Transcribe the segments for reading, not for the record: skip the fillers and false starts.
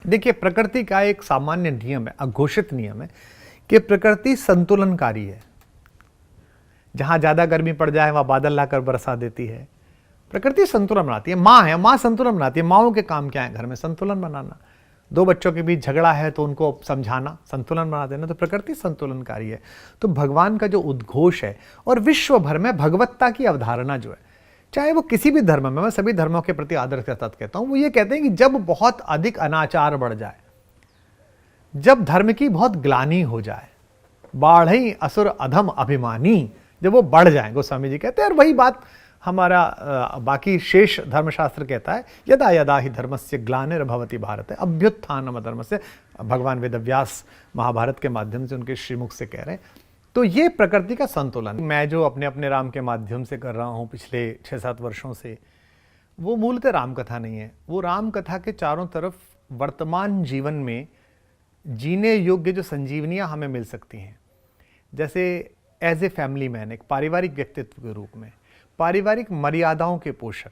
देखिए, प्रकृति का एक सामान्य नियम है, अघोषित नियम है कि प्रकृति संतुलनकारी है। जहां ज्यादा गर्मी पड़ जाए वहां बादल लाकर बरसा देती है। प्रकृति संतुलन बनाती है। माँ है, माँ संतुलन बनाती है। माँओं के काम क्या है? घर में संतुलन बनाना। दो बच्चों के बीच झगड़ा है तो उनको समझाना, संतुलन बना देना। तो प्रकृति संतुलनकारी है। तो भगवान का जो उद्घोष है और विश्व भर में भगवत्ता की अवधारणा जो है, चाहे वो किसी भी धर्म में, मैं सभी धर्मों के प्रति आदर के साथ कहता हूं, वो ये कहते हैं कि जब बहुत अधिक अनाचार बढ़ जाए, जब धर्म की बहुत ग्लानि हो जाए, बाढ़ई असुर अधम अभिमानी, जब वो बढ़ जाए, गोस्वामी जी कहते हैं। और वही बात हमारा बाकी शेष धर्मशास्त्र कहता है, यदा यदा ही धर्मस्य ग्लानिर्भवति भारत, अभ्युत्थानम धर्मस्य। भगवान वेदव्यास महाभारत के माध्यम से उनके श्रीमुख से कह रहे हैं। तो ये प्रकृति का संतुलन मैं जो अपने अपने राम के माध्यम से कर रहा हूँ पिछले 6-7 वर्षों से, वो मूलतः राम कथा नहीं है। वो राम कथा के चारों तरफ वर्तमान जीवन में जीने योग्य जो संजीवनियाँ हमें मिल सकती हैं, जैसे एज ए फैमिली मैन, एक पारिवारिक व्यक्तित्व के रूप में, पारिवारिक मर्यादाओं के पोषक,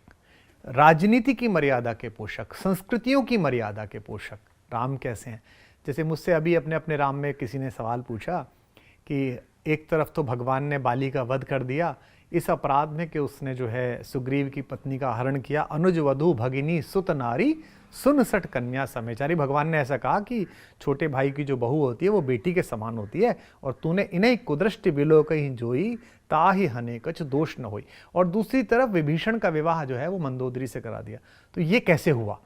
राजनीति की मर्यादा के पोषक, संस्कृतियों की मर्यादा के पोषक राम कैसे हैं। जैसे मुझसे अभी अपने अपने राम में किसी ने सवाल पूछा कि एक तरफ तो भगवान ने बाली का वध कर दिया इस अपराध में कि उसने जो है सुग्रीव की पत्नी का हरण किया, अनुज वधु भगिनी सुत नारी सुन सठ कन्या समेचारी। भगवान ने ऐसा कहा कि छोटे भाई की जो बहू होती है वो बेटी के समान होती है, और तूने इन्हें कुदृष्टि बिलो कहीं जोई ताहि हने कछ दोष न होई। और दूसरी तरफ विभीषण का विवाह जो है वो मंदोदरी से करा दिया। तो ये कैसे हुआ?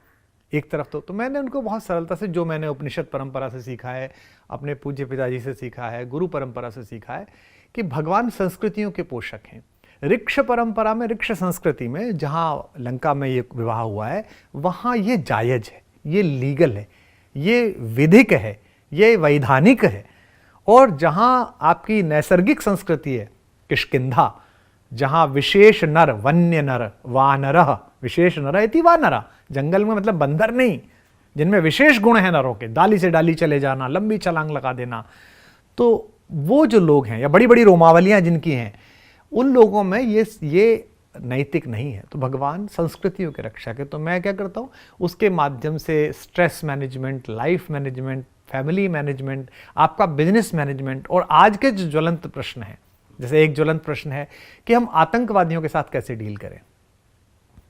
एक तरफ तो मैंने उनको बहुत सरलता से, जो मैंने उपनिषद परंपरा से सीखा है, अपने पूज्य पिताजी से सीखा है, गुरु परंपरा से सीखा है, कि भगवान संस्कृतियों के पोषक हैं। ऋक्ष परंपरा में, ऋक्ष संस्कृति में, जहाँ लंका में ये विवाह हुआ है, वहाँ ये जायज है, ये लीगल है, ये विधिक है, ये वैधानिक है। और जहाँ आपकी नैसर्गिक संस्कृति है किष्किंधा, जहाँ विशेष नर, वन्य नर, वानरः, विशेष नर इति वानरा, जंगल में मतलब बंदर नहीं, जिनमें विशेष गुण हैं नरों के, डाली से डाली चले जाना, लंबी छलांग लगा देना। तो वो जो लोग हैं, या बड़ी बड़ी रोमावलियाँ जिनकी हैं, उन लोगों में ये नैतिक नहीं है। तो भगवान संस्कृतियों के रक्षक है। तो मैं क्या करता हूँ, उसके माध्यम से stress management, life management, family management, आपका बिजनेस मैनेजमेंट, और आज के जो ज्वलंत प्रश्न हैं, जैसे एक ज्वलंत प्रश्न है कि हम आतंकवादियों के साथ कैसे डील करें।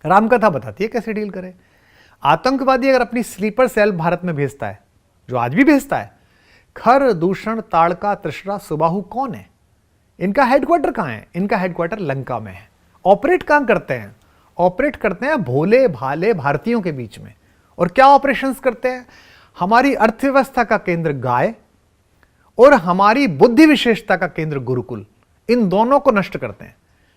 रामकथा बताती है कैसे डील करें। आतंकवादी अगर अपनी स्लीपर सेल भारत में भेजता है, जो आज भी भेजता है, खर, दूषण, ताड़का, त्रिशरा, सुबाहु कौन है? इनका हेडक्वार्टर कहाँ है? इनका हेडक्वार्टर लंका में है। ऑपरेट कहाँ करते हैं? ऑपरेट करते हैं भोले भाले भारतीयों के बीच में। और क्या ऑपरेशंस करते हैं? हमारी अर्थव्यवस्था का केंद्र गाय और हमारी बुद्धि विशेषता का केंद्र गुरुकुल, इन दोनों को नष्ट करते हैं।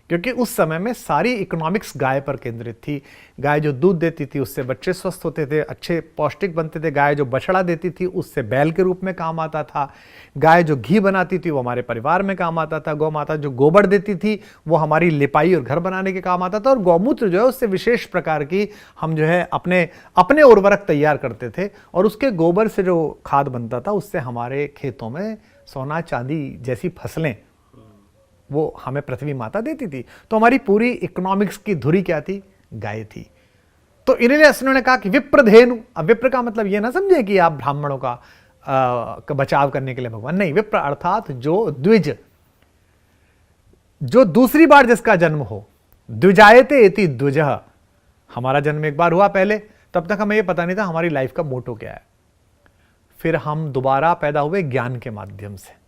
क्योंकि उस समय में सारी इकोनॉमिक्स गाय पर केंद्रित थी। गाय जो दूध देती थी उससे बच्चे स्वस्थ होते थे, अच्छे पौष्टिक बनते थे। गाय जो बछड़ा देती थी उससे बैल के रूप में काम आता था। गाय जो घी बनाती थी वो हमारे परिवार में काम आता था। गौ माता जो गोबर देती थी वो हमारी लिपाई और घर बनाने के काम आता था। और गौमूत्र जो है उससे विशेष प्रकार की हम जो है अपने उर्वरक तैयार करते थे, और उसके गोबर से जो खाद बनता था उससे हमारे खेतों में सोना चांदी जैसी फसलें वो हमें पृथ्वी माता देती थी। तो हमारी पूरी इकोनॉमिक्स की धुरी क्या थी? गाय थी। तो इन्होंने उन्होंने कहा कि विप्रधेनु। अब विप्र का मतलब ये ना समझे कि आप ब्राह्मणों का बचाव करने के लिए भगवान, नहीं। विप्र अर्थात जो द्विज, जो दूसरी बार जिसका जन्म हो। द्विजायते इति द्विजः। हमारा जन्म एक बार हुआ पहले, तब तक हमें ये पता नहीं था हमारी लाइफ का मोटो क्या है। फिर हम दोबारा पैदा हुए ज्ञान के माध्यम से।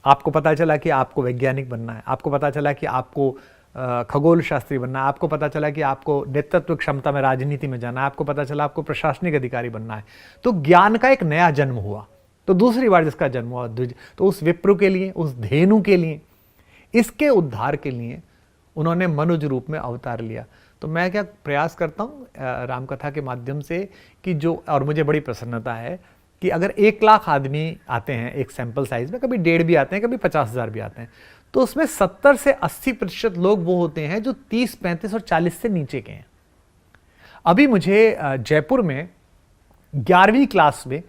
आपको पता चला कि आपको वैज्ञानिक बनना है, आपको पता चला कि आपको खगोल शास्त्री बनना है, आपको पता चला कि आपको नेतृत्व क्षमता में, राजनीति में जाना है, आपको पता चला आपको प्रशासनिक अधिकारी बनना है। तो ज्ञान का एक नया जन्म हुआ। तो दूसरी बार जिसका जन्म हुआ द्विज, तो उस विप्र के लिए, उस धेनु के लिए, इसके उद्धार के लिए उन्होंने मनुज रूप में अवतार लिया। तो मैं क्या प्रयास करता हूँ रामकथा के माध्यम से कि जो, और मुझे बड़ी प्रसन्नता है कि अगर 1 लाख आदमी आते हैं एक सैंपल साइज में, कभी 1.5 भी आते हैं, कभी 50,000 भी आते हैं, तो उसमें 70 से 80% लोग वो होते हैं जो 30, 35 और 40 से नीचे के हैं। अभी मुझे जयपुर में 11वीं क्लास में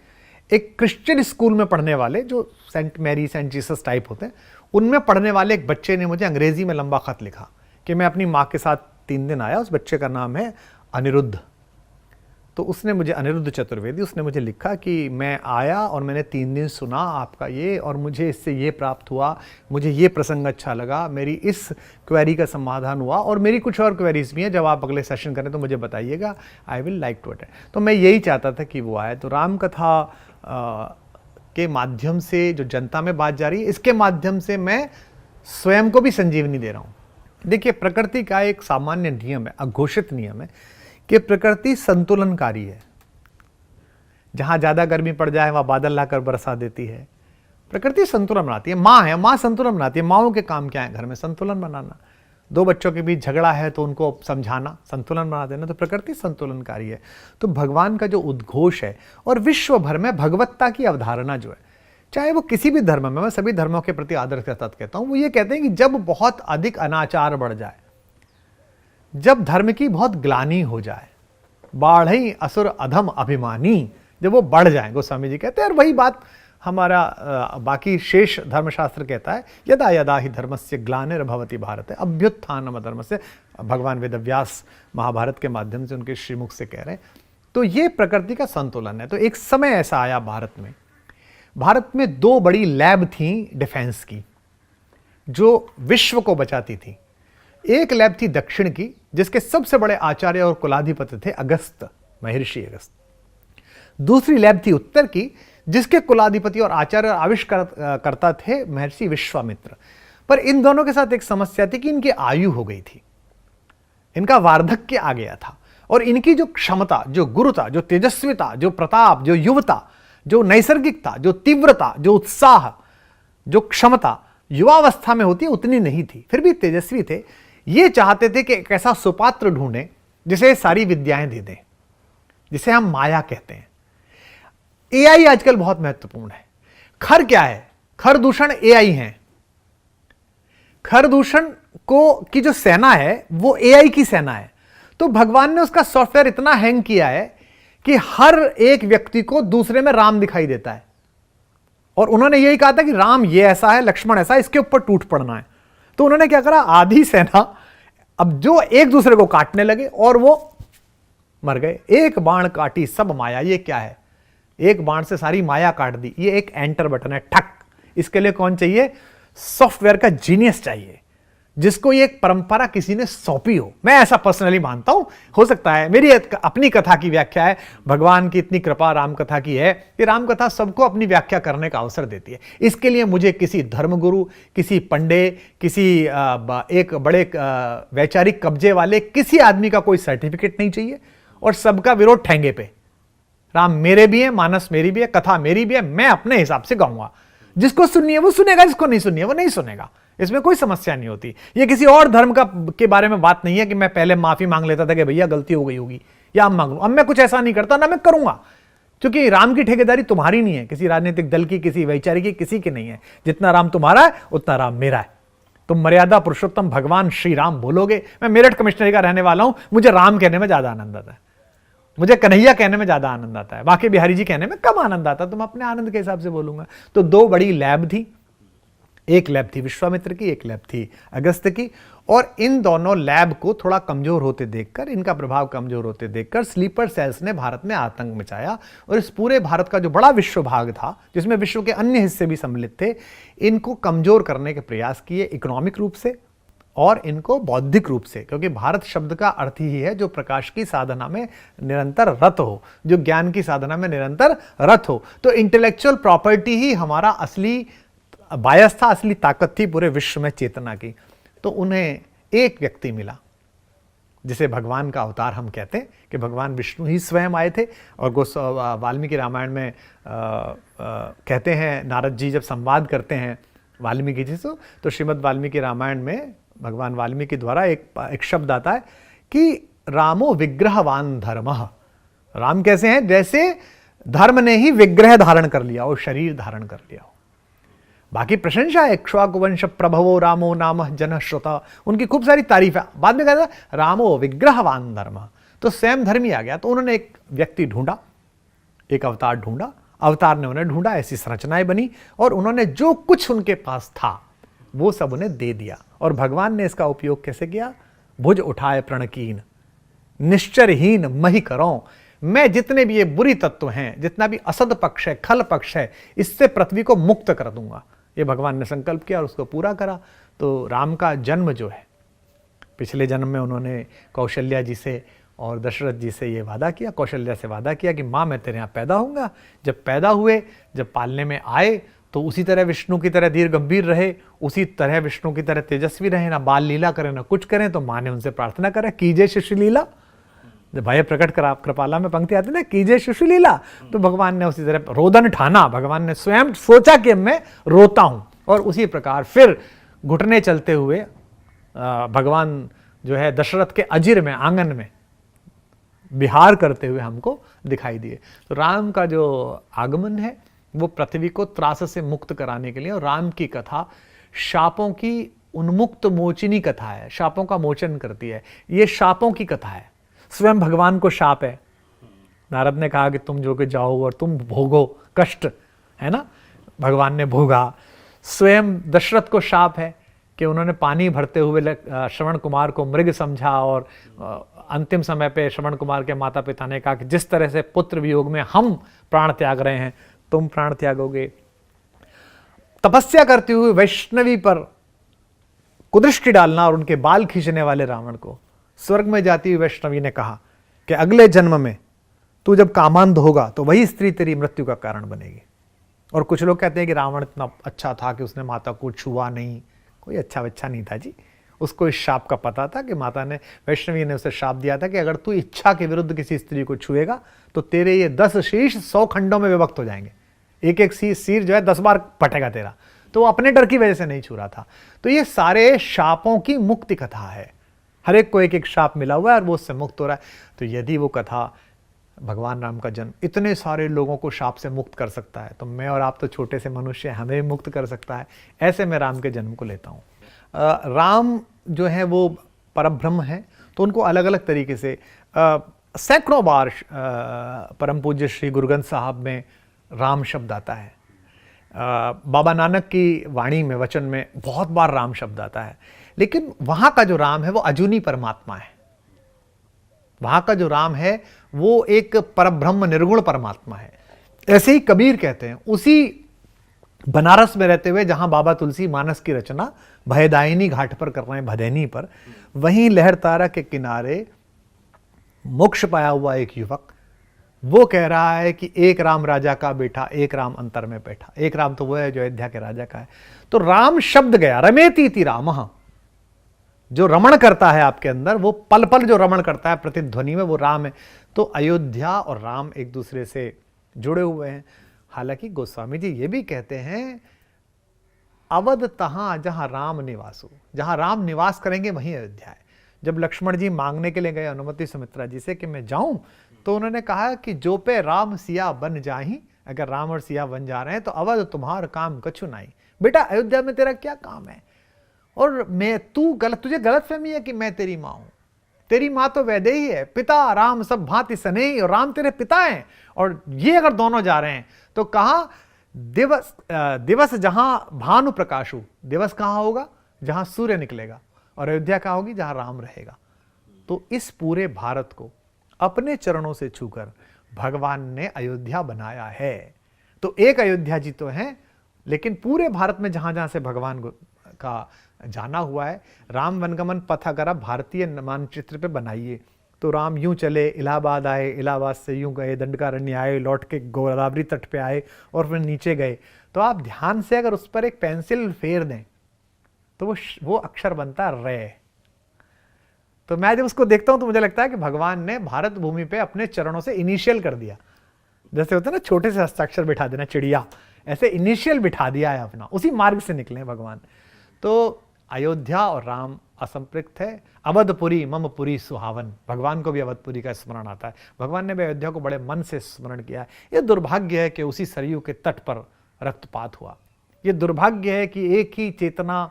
एक क्रिश्चियन स्कूल में पढ़ने वाले, जो Saint Mary, Saint Jesus type होते हैं, उनमें पढ़ने वाले एक बच्चे ने मुझे अंग्रेजी में लंबा खत लिखा कि मैं अपनी माँ के साथ 3 दिन आया। उस बच्चे का नाम है अनिरुद्ध। तो उसने मुझे, अनिरुद्ध चतुर्वेदी, उसने मुझे लिखा कि मैं आया और मैंने 3 दिन सुना आपका ये, और मुझे इससे ये प्राप्त हुआ, मुझे ये प्रसंग अच्छा लगा, मेरी इस क्वेरी का समाधान हुआ, और मेरी कुछ और क्वेरीज भी हैं, जब आप अगले सेशन करें तो मुझे बताइएगा, I will like to attend. तो मैं यही चाहता था कि वो आए। तो राम कथा के माध्यम से जो जनता में बात जा रही है, इसके माध्यम से मैं स्वयं को भी संजीवनी दे रहा हूँ। देखिए, प्रकृति का एक सामान्य नियम है, अघोषित नियम है कि प्रकृति संतुलनकारी है। जहां ज्यादा गर्मी पड़ जाए वहां बादल लाकर बरसा देती है। प्रकृति संतुलन बनाती है। माँ है, माँ संतुलन बनाती है। माँओं के काम क्या है? घर में संतुलन बनाना। 2 बच्चों के बीच झगड़ा है तो उनको समझाना, संतुलन बना देना। तो प्रकृति संतुलनकारी है। तो भगवान का जो उद्घोष है, और विश्व भर में भगवत्ता की अवधारणा जो है, चाहे वो किसी भी धर्म में, मैं सभी धर्मों के प्रति आदर के साथ कहता हूं, वो ये कहते हैं कि जब बहुत अधिक अनाचार बढ़ जाए, जब धर्म की बहुत ग्लानि हो जाए, बाढ़ई असुर अधम अभिमानी, जब वो बढ़ जाए, गोस्वामी जी कहते हैं। और वही बात हमारा बाकी शेष धर्मशास्त्र कहता है, यदा यदा ही धर्मस्य ग्लानिर्भवति भारत, अभ्युत्थानम धर्मस्य। भगवान वेदव्यास महाभारत के माध्यम से उनके श्रीमुख से कह रहे हैं। तो ये प्रकृति का संतुलन है। तो एक समय ऐसा आया भारत में 2 बड़ी लैब थी डिफेंस की, जो विश्व को बचाती थी। एक लैब थी दक्षिण की, जिसके सबसे बड़े आचार्य और कुलाधिपति थे अगस्त, महर्षि अगस्त। दूसरी लैब थी उत्तर की, जिसके कुलाधिपति और आचार्य और आविष्कारकर्ता थे महर्षि विश्वामित्र। पर इन दोनों के साथ एक समस्या थी कि इनकी आयु हो गई थी, इनका वार्धक्य आ गया था, और इनकी जो क्षमता, जो गुरुता, जो तेजस्विता, जो प्रताप, जो युवता, जो नैसर्गिकता, जो तीव्रता, जो उत्साह, जो क्षमता युवावस्था में होती है, उतनी नहीं थी। फिर भी तेजस्वी थे। ये चाहते थे कि एक ऐसा सुपात्र ढूंढें जिसे सारी विद्याएं दे दें, जिसे हम माया कहते हैं। एआई आजकल बहुत महत्वपूर्ण है। खर क्या है? खर दूषण एआई है। खर दूषण को की जो सेना है वो एआई की सेना है। तो भगवान ने उसका सॉफ्टवेयर इतना हैंग किया है कि हर एक व्यक्ति को दूसरे में राम दिखाई देता है। और उन्होंने यही कहा था कि राम ये ऐसा है, लक्ष्मण ऐसा है, इसके ऊपर टूट पड़ना है। तो उन्होंने क्या करा, आधी सेना अब जो एक दूसरे को काटने लगे और वो मर गए। एक बाण काटी सब माया। ये क्या है? एक बाण से सारी माया काट दी। ये एक एंटर बटन है, ठक। इसके लिए कौन चाहिए? सॉफ्टवेयर का जीनियस चाहिए, जिसको ये एक परंपरा किसी ने सौंपी हो। मैं ऐसा पर्सनली मानता हूं। हो सकता है मेरी अपनी कथा की व्याख्या है, भगवान की इतनी कृपा राम कथा की है कि राम कथा सबको अपनी व्याख्या करने का अवसर देती है। इसके लिए मुझे किसी धर्मगुरु, किसी पंडे, किसी एक बड़े वैचारिक कब्जे वाले किसी आदमी का कोई सर्टिफिकेट नहीं चाहिए। और सबका विरोध ठेंगे पे। राम मेरे भी है, मानस मेरी भी है, कथा मेरी भी है, मैं अपने हिसाब से गाऊंगा। जिसको सुननी है वो सुनेगा, जिसको नहीं सुननी है वो नहीं सुनेगा। इसमें कोई समस्या नहीं होती। ये किसी और धर्म के बारे में बात नहीं है कि मैं पहले माफी मांग लेता था कि भैया गलती हो गई होगी, या अब मांग लूं। अब मैं कुछ ऐसा नहीं करता, ना मैं करूंगा, क्योंकि राम की ठेकेदारी तुम्हारी नहीं है, किसी राजनीतिक दल की, किसी वैचारिक की, किसी की नहीं है। जितना राम तुम्हारा है उतना राम मेरा है। तुम मर्यादा पुरुषोत्तम भगवान श्री राम बोलोगे। मैं मेरठ कमिश्नरी का रहने वाला हूं, मुझे राम कहने में ज्यादा आनंद आता है, मुझे कन्हैया कहने में ज्यादा आनंद आता है, बाकी बिहारी जी कहने में कम आनंद आता है। तुम अपने आनंद के हिसाब से बोलूंगा। तो 2 बड़ी लैब थी। एक लैब थी विश्वामित्र की, एक लैब थी अगस्त की। और इन दोनों लैब को थोड़ा कमजोर होते देखकर, इनका प्रभाव कमजोर होते देखकर स्लीपर सेल्स ने भारत में आतंक मचाया। और इस पूरे भारत का जो बड़ा विश्व भाग था, जिसमें विश्व के अन्य हिस्से भी सम्मिलित थे, इनको कमजोर करने के प्रयास किए, इकोनॉमिक रूप से और इनको बौद्धिक रूप से। क्योंकि भारत शब्द का अर्थ ही है जो प्रकाश की साधना में निरंतर रत हो, जो ज्ञान की साधना में निरंतर रत हो। तो इंटेलेक्चुअल प्रॉपर्टी ही हमारा असली बायस था, असली ताकत थी पूरे विश्व में चेतना की। तो उन्हें एक व्यक्ति मिला जिसे भगवान का अवतार हम कहते हैं, कि भगवान विष्णु ही स्वयं आए थे। और वाल्मीकि रामायण में कहते हैं, नारद जी जब संवाद करते हैं वाल्मीकि जी से, तो श्रीमद् वाल्मीकि रामायण में भगवान वाल्मीकि द्वारा एक शब्द आता है कि रामो विग्रहवान धर्मः। राम कैसे हैं? जैसे धर्म ने ही विग्रह धारण कर लिया हो, शरीर धारण कर लिया हो। बाकी प्रशंसा है, इक्ष्वाकुवंश प्रभवो रामो नामः जनः श्रुतः, उनकी खूब सारी तारीफ है। बाद में कहता है रामो विग्रहवान धर्मः। तो स्वयं धर्मी आ गया। तो उन्होंने एक व्यक्ति ढूंढा, एक अवतार ढूंढा, अवतार ने उन्हें ढूंढा, ऐसी संरचनाएं बनी, और उन्होंने जो कुछ उनके पास था वो सब उन्हें दे दिया। और भगवान ने इसका उपयोग कैसे किया? भुज उठाए प्रणकीन, निश्चरहीन मही करो, मैं जितने भी ये बुरी तत्व हैं, जितना भी असद पक्ष है, खल पक्ष है, इससे पृथ्वी को मुक्त कर दूंगा। ये भगवान ने संकल्प किया और उसको पूरा करा। तो राम का जन्म जो है, पिछले जन्म में उन्होंने कौशल्या जी से और दशरथ जी से ये वादा किया, कौशल्या से वादा किया कि माँ मैं तेरे यहाँ पैदा होऊंगा। जब पैदा हुए, जब पालने में आए, तो उसी तरह विष्णु की तरह धीर गंभीर रहे, उसी तरह विष्णु की तरह तेजस्वी रहे, ना बाल लीला करें ना कुछ करें। तो माँ ने उनसे प्रार्थना करा, कीजिए शिशु लीला। जब भय प्रकट करा, कृपाला में पंक्ति आती ना, कीजिए शिशु लीला। तो भगवान ने उसी तरह रोदन ठाना, भगवान ने स्वयं सोचा कि मैं रोता हूं, और उसी प्रकार फिर घुटने चलते हुए भगवान जो है दशरथ के अजिर में, आंगन में विहार करते हुए हमको दिखाई दिए। तो राम का जो आगमन है वो पृथ्वी को त्रास से मुक्त कराने के लिए, और राम की कथा शापों की उन्मुक्त मोचिनी कथा है, शापों का मोचन करती है। ये शापों की कथा है, स्वयं भगवान को शाप है। नारद ने कहा कि तुम जो कि जाओ और तुम भोगो कष्ट, है ना, भगवान ने भोगा। स्वयं दशरथ को शाप है कि उन्होंने पानी भरते हुए श्रवण कुमार को मृग समझा, और अंतिम समय पे श्रवण कुमार के माता पिता ने कहा कि जिस तरह से पुत्र वियोग में हम प्राण त्याग रहे हैं, तुम प्राण त्यागोगे। तपस्या करते हुए वैष्णवी पर कुदृष्टि डालना और उनके बाल खींचने वाले रावण को स्वर्ग में जाती हुई वैष्णवी ने कहा कि अगले जन्म में तू जब कामांध होगा तो वही स्त्री तेरी मृत्यु का कारण बनेगी। और कुछ लोग कहते हैं कि रावण इतना अच्छा था कि उसने माता को छुआ नहीं। कोई अच्छा नहीं था जी, उसको इस शाप का पता था कि माता ने, वैष्णवी ने उसे शाप दिया था कि अगर तू इच्छा के विरुद्ध किसी स्त्री को छुएगा तो तेरे ये 10 शीश 100 खंडों में विभक्त हो जाएंगे, एक एक सिर जो है 10 बार पटेगा तेरा। तो वो अपने डर की वजह से नहीं छू रहा था। तो ये सारे शापों की मुक्ति कथा है, हर एक को एक एक शाप मिला हुआ है और वो उससे मुक्त हो रहा है। तो यदि वो कथा, भगवान राम का जन्म इतने सारे लोगों को शाप से मुक्त कर सकता है, तो मैं और आप तो छोटे से मनुष्य, हमें भी मुक्त कर सकता है। ऐसे मैं राम के जन्म को लेता हूँ। राम जो है वो परब्रह्म है, तो उनको अलग अलग तरीके से सैकड़ों बार परम पूज्य श्री गुरु ग्रंथ साहब में राम शब्द आता है। बाबा नानक की वाणी में, वचन में बहुत बार राम शब्द आता है। लेकिन वहां का जो राम है वो अजूनी परमात्मा है। वहां का जो राम है वो एक परब्रह्म निर्गुण परमात्मा है। ऐसे ही कबीर कहते हैं, उसी बनारस में रहते हुए जहां बाबा तुलसी मानस की रचना भयदायिनी घाट पर कर रहे हैं, भदैनी पर, वहीं लहरतारा के किनारे मोक्ष पाया हुआ एक युवक वो कह रहा है कि एक राम राजा का बेटा, एक राम अंतर में बैठा। एक राम तो वो है जो अयोध्या के राजा का है। तो राम शब्द गया, रमेती इति रामः, जो रमण करता है आपके अंदर, वो पल पल जो रमण करता है प्रतिध्वनि में, वो राम है। तो अयोध्या और राम एक दूसरे से जुड़े हुए हैं। हालांकि गोस्वामी जी ये भी कहते हैं, अवध तहां जहां राम निवासो, जहां राम निवास करेंगे वहीं अयोध्या है। जब लक्ष्मण जी मांगने के लिए गए अनुमति सुमित्रा जी से कि मैं जाऊं, तो उन्होंने कहा कि जो पे राम सिया बन जाही, अगर राम और सिया बन जा रहे हैं तो अवध तुम्हार काम कछु नहीं। बेटा अयोध्या में तेरा क्या काम है? और मैं तुझे गलत फहमी है कि मैं तेरी माँ हूं। तेरी माँ तो वैदेही है, पिता राम सब भांति सनेही, और राम तेरे पिता हैं। और ये अगर दोनों जा रहे हैं तो कहा दिवस जहां भानु प्रकाशु, दिवस कहां होगा? जहां सूर्य निकलेगा। और अयोध्या कहां होगी? जहां राम रहेगा। तो इस पूरे भारत को अपने चरणों से छूकर भगवान ने अयोध्या बनाया है। तो एक अयोध्या जी तो है, लेकिन पूरे भारत में जहां जहां से भगवान का जाना हुआ है, राम वनगमन पथ अगर आप भारतीय मानचित्र पे बनाइए तो राम यूं चले, इलाहाबाद आए, इलाहाबाद से यूं गए, दंडकारण्य आए, लौट के गोदावरी तट पे आए और फिर नीचे गए। तो आप ध्यान से अगर उस पर एक पेंसिल फेर दें तो वो अक्षर बनता है रे। तो मैं जब उसको देखता हूं तो मुझे लगता है कि भगवान ने भारत भूमि पे अपने चरणों से इनिशियल कर दिया। जैसे होता है ना छोटे से हस्ताक्षर बिठा देना चिड़िया, ऐसे इनिशियल बिठा दिया है अपना, उसी मार्ग से निकले भगवान। तो अयोध्या और राम असंपृक्त है। अवधपुरी मम पुरी सुहावन, भगवान को भी अवधपुरी का स्मरण आता है। भगवान ने भी अयोध्या को बड़े मन से स्मरण किया है। यह दुर्भाग्य है कि उसी सरयू के तट पर रक्तपात हुआ। यह दुर्भाग्य है कि एक ही चेतना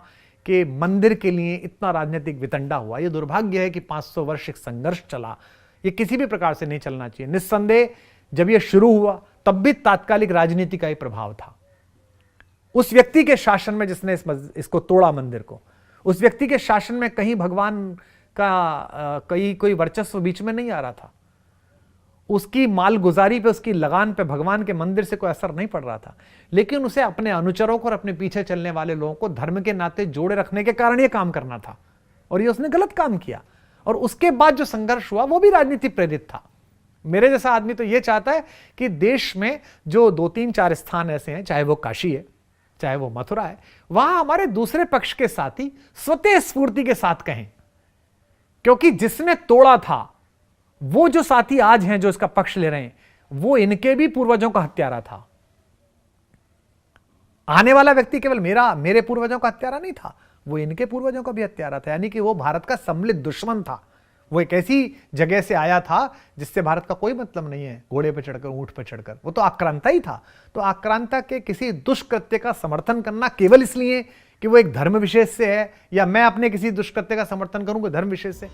के मंदिर के लिए इतना राजनीतिक वितंडा हुआ। यह दुर्भाग्य है कि 500 वर्ष एक संघर्ष चला। यह किसी भी प्रकार से नहीं चलना चाहिए। निस्संदेह जब यह शुरू हुआ तब भी तात्कालिक राजनीति का ही प्रभाव था। उस व्यक्ति के शासन में जिसने इसको तोड़ा मंदिर को, उस व्यक्ति के शासन में कहीं भगवान का कोई वर्चस्व बीच में नहीं आ रहा था। उसकी मालगुजारी पे, उसकी लगान पे भगवान के मंदिर से कोई असर नहीं पड़ रहा था, लेकिन उसे अपने अनुचरों को और अपने पीछे चलने वाले लोगों को धर्म के नाते जोड़े रखने के कारण यह काम करना था, और ये उसने गलत काम किया। और उसके बाद जो संघर्ष हुआ वो भी राजनीति प्रेरित था। मेरे जैसा आदमी तो यह चाहता है कि देश में जो 2-3-4 स्थान ऐसे हैं, चाहे वो काशी है, चाहे वो मथुरा है, वहां हमारे दूसरे पक्ष के साथी स्वतः स्फूर्ति के साथ कहें, क्योंकि जिसने तोड़ा था वो जो साथी आज हैं जो इसका पक्ष ले रहे हैं, वो इनके भी पूर्वजों का हत्यारा था। आने वाला व्यक्ति केवल मेरे पूर्वजों का हत्यारा नहीं था, वो इनके पूर्वजों का भी हत्यारा था। यानी कि वो भारत का सम्मिलित दुश्मन था। वो एक ऐसी जगह से आया था जिससे भारत का कोई मतलब नहीं है, घोड़े पे चढ़कर, ऊंट पे चढ़कर। वो तो आक्रांता ही था। तो आक्रांता के किसी दुष्कृत्य का समर्थन करना केवल इसलिए कि वो एक धर्म विशेष से है, या मैं अपने किसी दुष्कृत्य का समर्थन करूंगा धर्म विशेष से,